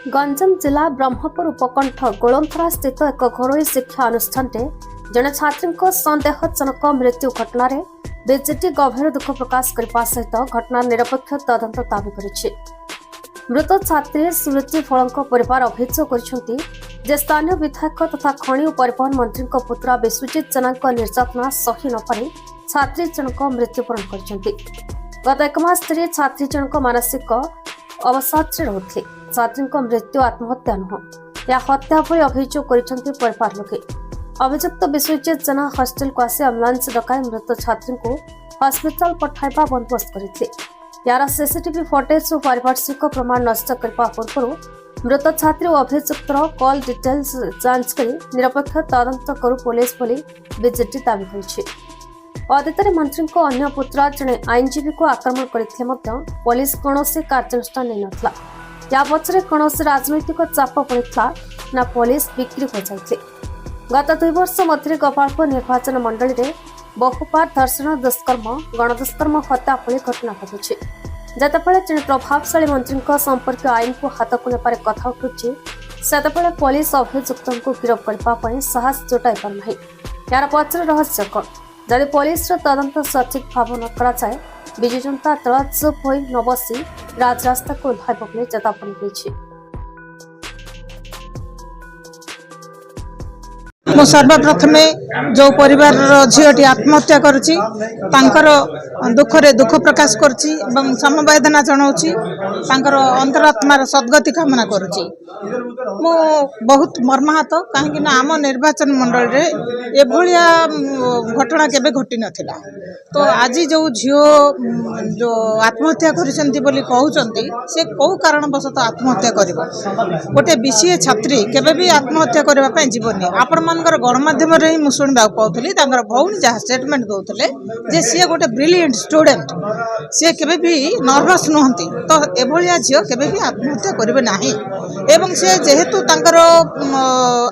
गंजाम जिला ब्रह्मपुर उपकंठ गोलंथरा स्थित एक घरोई शिक्षा अनुष्ठान जड़े छात्री सन्देहजनक मृत्यु घटन बीजेटी गभीर दुख प्रकाश करने सहित घटना निरपेक्ष तदंत दावी करिछि। मृत छात्री स्मृति फल परिवार अभियोग कर स्थानीय विधायक तथा खनि और परिवहन मंत्री पुत्र विश्वजीत जेना निर्यातना सही नपारी छात्री जनक मृत्युवरण कर गत एक मास धरी छात्री जनक मानसिक अवसाद रोते। छात्री मृत्यु आत्महत्या नुह या हत्या भली अभियोग कर परिवार लोके। अभियुक्त विश्वजीत जेना हॉस्टेल को आसी एम्बुलेंस डकाई मृत छात्री को हॉस्पिटल पठाइबा बंदोबस्त करते। यार सीसीटीवी फुटेज और पारिभाषिक प्रमाण नष्ट करने पूर्व मृत छात्री और अभियुक्तर कॉल डिटेल्स जांच कर निरपेक्ष तदंत करू पुलिस बीजेटी दावी कर। अतीत मंत्री अन्य पुत्र जड़े आईनजीवी को आक्रमण करते पुलिस कौन कार्यानुष्ठान नहीं नाला। या पछरे कौन राजनैतिक चाप पड़ा ना पुलिस बिक्री हो जाते। गत 2 वर्ष मध्य गोपालपुर निर्वाचन मंडली में बहुपार धर्षण दुष्कर्म गणदुष्कर्म हत्या भली घटना घटुଛି। जितेबाला जड़े प्रभावशाली मंत्री संपर्क आईन को हाथ को नेबार कथा उठुଛି सेतेबाला पुलिस अभियुक्त को गिरफ्त करने साहस जुटाई पारना। यार पछरे रहस्य कौन जदि पुलिस तदंत सठिक भाव न कराए विजु जनता दल चुप हो न बसी राजरास्ता को ओह्लाइब बोली चेतावनी देछि। मो सर्वप्रथमे जो परिवार झीटी आत्महत्या करुच्ची दुखरे दुख प्रकाश करुच्ची समवेदना जनाऊँची अंतरात्मार सद्गति कामना करुच्ची। मु बहुत मर्माहत कहीं आम निर्वाचन मंडल रे एभलिया घटना केबे घटी नथिला। तो आज जो झीओ जो आत्महत्या करिसेंती बोली कहउचंती से कौ कारणवशत आत्महत्या करिवो। गोटे बीसीए छात्री केबे भी आत्महत्या करबा पय जीवनी आपण मानकर गणमाध्यम रे मु सुनबा पाउथली तांकर भौणी जहा स्टेटमेंट दउथले जे सी गोटे ब्रिलियंट स्टूडेंट से केबे भी नर्वस नहंती। तो एभलिया झीओ केबे भी आत्महत्या करिवे नाही। एवं से जेहेतु तांकर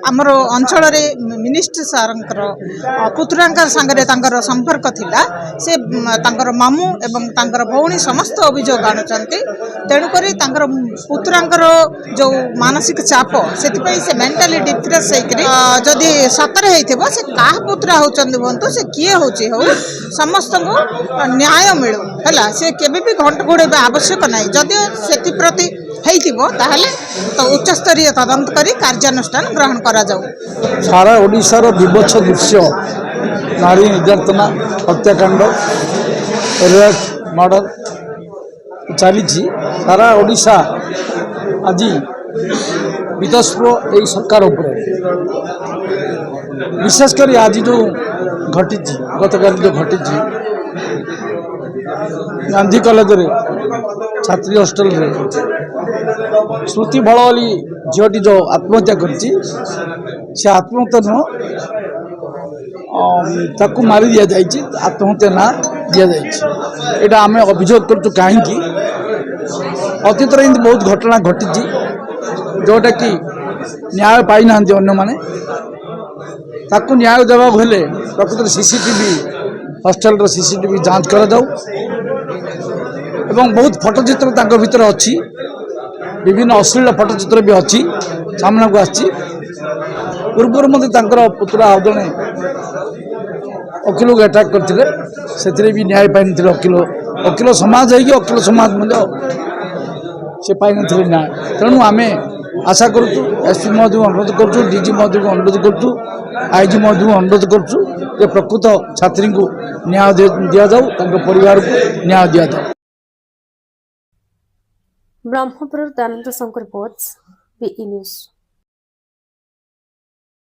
आमर अंचल रे मिनिस्टर सारंकर पुत्रांकर संगरे तांकर संपर्क थिला से तांकर मामू एवं तांकर भौणी समस्त अभियोग आनुचंती। तेणुकरी तांकर पुत्रांकर जो मानसिक चाप से मेंटली डिप्रेस होकर जदि सतरे होइथिबो से का पुत्रा होचंदी बंतु से किए होची हो समस्त को न्याय मिलू हैला। से केबे भी घंट घोड़ेबा आवश्यक नाही। जदि सेति प्रति हेइथिबो ताहले तो उच्च स्तरीय तदंत करी कार्यानुष्ठान ग्रहण करा जाऊ। सारा ओडिशार विभत्स दृश्य नारी निर्यातना हत्याकांड रेप मर्डर चली सारा ओडिशा आज वितस्व यही सरकार विशेषकर आज जो घटी गतकाल जो घटी गांधी कॉलेज रे छात्री हॉस्टेल रे स्मृति भलवाली झीटी जो आत्महत्या करछि से आत्महत्या नुह ताकू मारी दिया जाइए आत्महत्या ना दिया जाइए। एटा आम अभियोग करूँ कहीं अतीत बहुत घटना घटी जोटा कि न्याय पाई ना अन्य माने ताकू न्याय देवा हेले प्रकृत सीसीटीवी हॉस्टेल सीसीटीवी जांच करा जाऊ। एवं बहुत फटोचित्र भीतर अच्छी विभिन्न अश्लील फटोचित्र भी अच्छी सामना को आसी पूर्व मध्य पुत्र आ जड़े वकिल को अटैक करते भी न्याय पाई न वकिल समाज है वकिल समाज से पाई न न्याय। तेणु आम आशा करूँ एसपी महोदय को अनुरोध करूँ डीजी महोदय को अनुरोध करूँ आईजी महोदय को अनुरोध करूँ प्रकृत छात्री को न्याय दि जाऊ परिवार को न्याय दि जाऊ। ब्रह्मपुर दानंद शंकर रिपोर्ट्स बीई न्यूज।